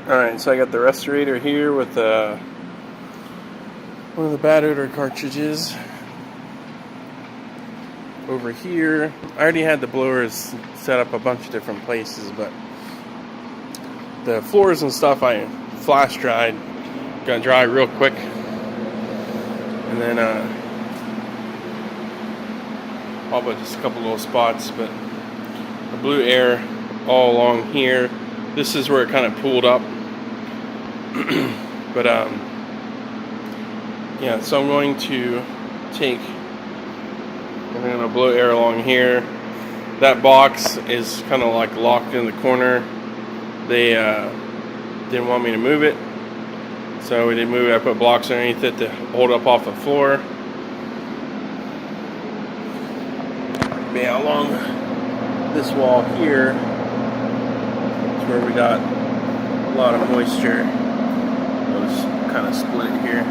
Alright, so I got the respirator here with one of the bad odor cartridges. Over here, I already had the blowers set up a bunch of different places, but the floors and stuff I flash dried. Got dry real quick. And then all but just a couple little spots, but the blue air all along here. This is where it kind of pooled up. But yeah, so I'm going to I'm going to blow air along here. That box is kind of like locked in the corner. They didn't want me to move it, so we didn't move it. I put blocks underneath it to hold up off the floor. But yeah, along this wall here is where we got a lot of moisture. I'll just kind of split it here.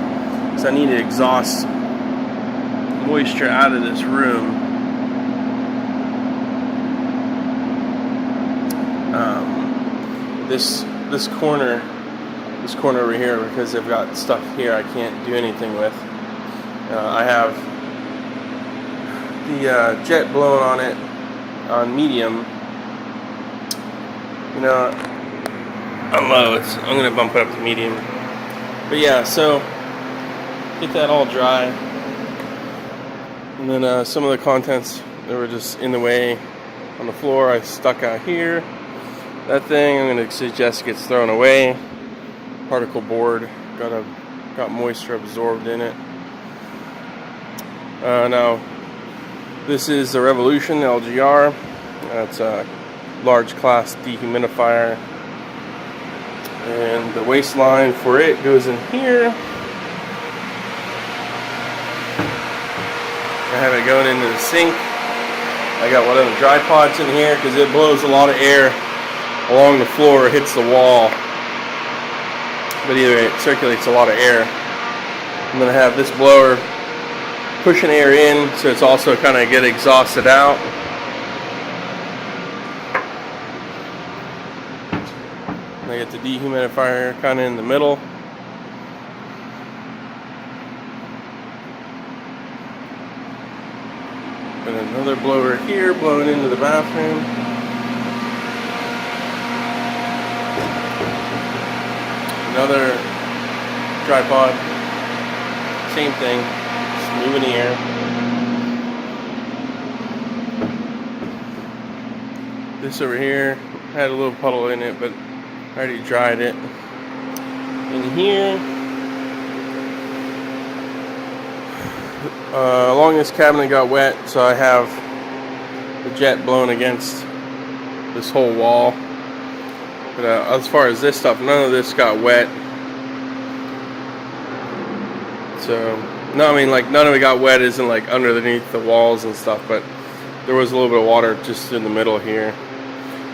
So I need to exhaust moisture out of this room. This corner over here, because they've got stuff here I can't do anything with. I have the jet blowing on it on medium. On low, I'm gonna bump it up to medium. But yeah, so get that all dry, and then some of the contents that were just in the way on the floor I stuck out here. That thing I'm going to suggest gets thrown away. Particle board got moisture absorbed in it. Now this is the Revolution LGR. That's a large class dehumidifier, and the waistline for it goes in here. I have it going into the sink. I got one of the dry pods in here because it blows a lot of air along the floor, hits the wall, but either way, it circulates a lot of air. I'm going to have this blower pushing air in, so it's also kind of get exhausted out. And I get the dehumidifier kind of in the middle. And another blower here blowing into the bathroom. Another tripod, same thing, just moving the air. This over here had a little puddle in it, but I already dried it. In here, along this cabinet got wet, so I have the jet blowing against this whole wall. But as far as this stuff, none of this got wet. So, no, I mean, like, none of it got wet isn't like underneath the walls and stuff, but there was a little bit of water just in the middle here.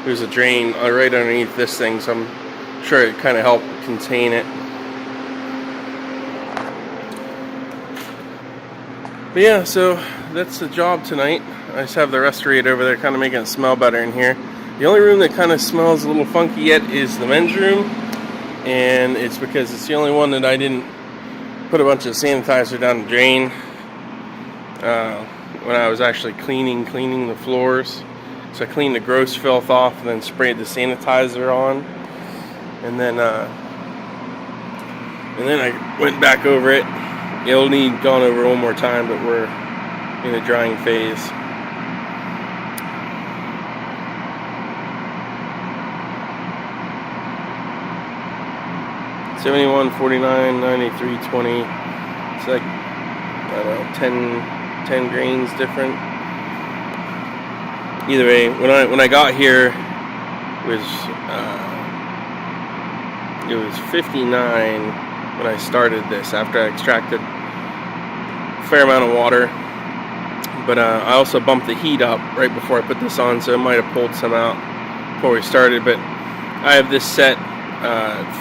There's a drain right underneath this thing, so I'm sure it kind of helped contain it. But yeah, so that's the job tonight. I just have the respirator over there kind of making it smell better in here. The only room that kind of smells a little funky yet is the men's room, and it's because it's the only one that I didn't put a bunch of sanitizer down the drain when I was actually cleaning the floors. So I cleaned the gross filth off and then sprayed the sanitizer on, and then I went back over it. It'll need gone over one more time, but we're in the drying phase. $71, $49, $93, $20. It's like, I don't know, 10 grains different. Either way, when I got here, it was 59 when I started this, after I extracted a fair amount of water. But I also bumped the heat up right before I put this on, so it might have pulled some out before we started. But I have this set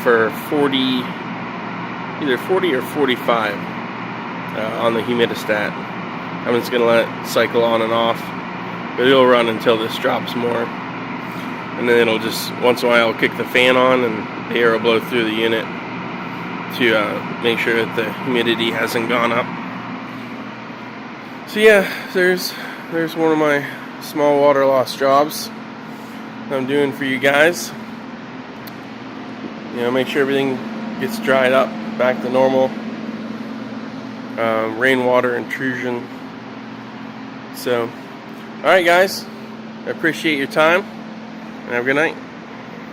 for 40, either 40 or 45 on the humidistat. I'm just going to let it cycle on and off, but it'll run until this drops more. and then it'll just once in a while kick the fan on and the air will blow through the unit to make sure that the humidity hasn't gone up. So yeah, there's one of my small water loss jobs I'm doing for you guys. Make sure everything gets dried up back to normal. Rainwater intrusion. So, alright guys, I appreciate your time and have a good night.